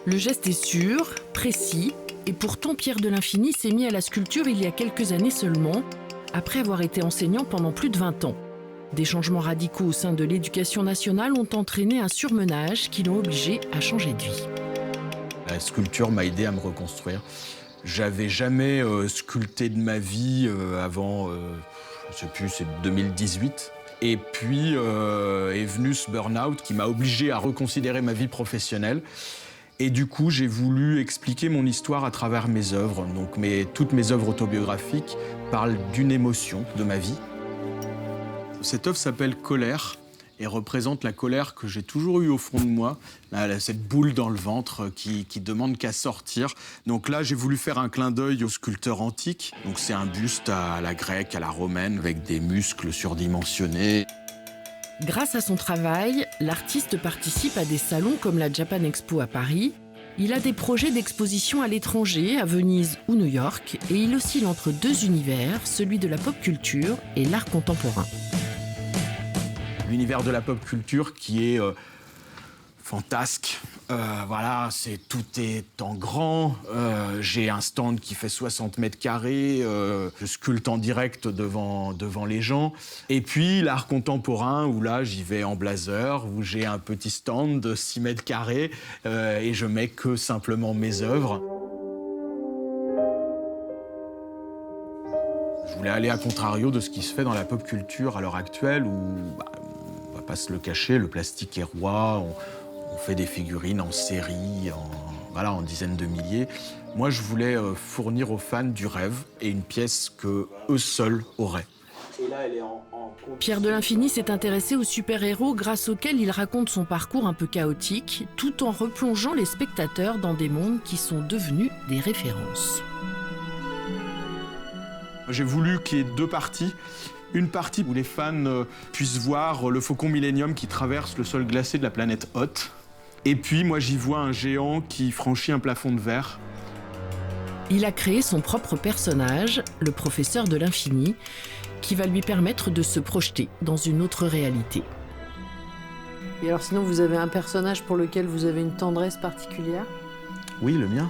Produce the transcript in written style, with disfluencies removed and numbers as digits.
Le geste est sûr, précis, et pourtant Pierre de l'Infini s'est mis à la sculpture il y a quelques années seulement, après avoir été enseignant pendant plus de 20 ans. Des changements radicaux au sein de l'éducation nationale ont entraîné un surmenage qui l'ont obligé à changer de vie. La sculpture m'a aidé à me reconstruire. J'avais jamais sculpté de ma vie avant, je sais plus, c'est 2018. Et puis est venu ce burn-out qui m'a obligé à reconsidérer ma vie professionnelle. Et du coup, j'ai voulu expliquer mon histoire à travers mes œuvres. Donc toutes mes œuvres autobiographiques parlent d'une émotion de ma vie. Cette œuvre s'appelle Colère et représente la colère que j'ai toujours eue au fond de moi, cette boule dans le ventre qui demande qu'à sortir. Donc là, j'ai voulu faire un clin d'œil aux sculpteurs antiques. Donc c'est un buste à la grecque, à la romaine, avec des muscles surdimensionnés. Grâce à son travail, l'artiste participe à des salons comme la Japan Expo à Paris. Il a des projets d'exposition à l'étranger, à Venise ou New York, et il oscille entre deux univers, celui de la pop culture et l'art contemporain. L'univers de la pop culture qui est fantasque. Voilà, tout est en grand. J'ai un stand qui fait 60 mètres carrés. Je sculpte en direct devant les gens. Et puis l'art contemporain, où là, j'y vais en blazer, où j'ai un petit stand de 6 mètres carrés et je mets que simplement mes œuvres. Je voulais aller à contrario de ce qui se fait dans la pop culture à l'heure actuelle, où, on va pas se le cacher, le plastique est roi. On fait des figurines en série, en dizaines de milliers. Moi, je voulais fournir aux fans du rêve et une pièce que eux seuls auraient. Et là, elle est Pierre de l'Infini s'est intéressé aux super-héros grâce auxquels il raconte son parcours un peu chaotique, tout en replongeant les spectateurs dans des mondes qui sont devenus des références. J'ai voulu qu'il y ait deux parties. Une partie où les fans puissent voir le Faucon Millenium qui traverse le sol glacé de la planète Hoth. Et puis, moi, j'y vois un géant qui franchit un plafond de verre. Il a créé son propre personnage, le professeur de l'Infini, qui va lui permettre de se projeter dans une autre réalité. Et alors sinon, vous avez un personnage pour lequel vous avez une tendresse particulière ? Oui, le mien.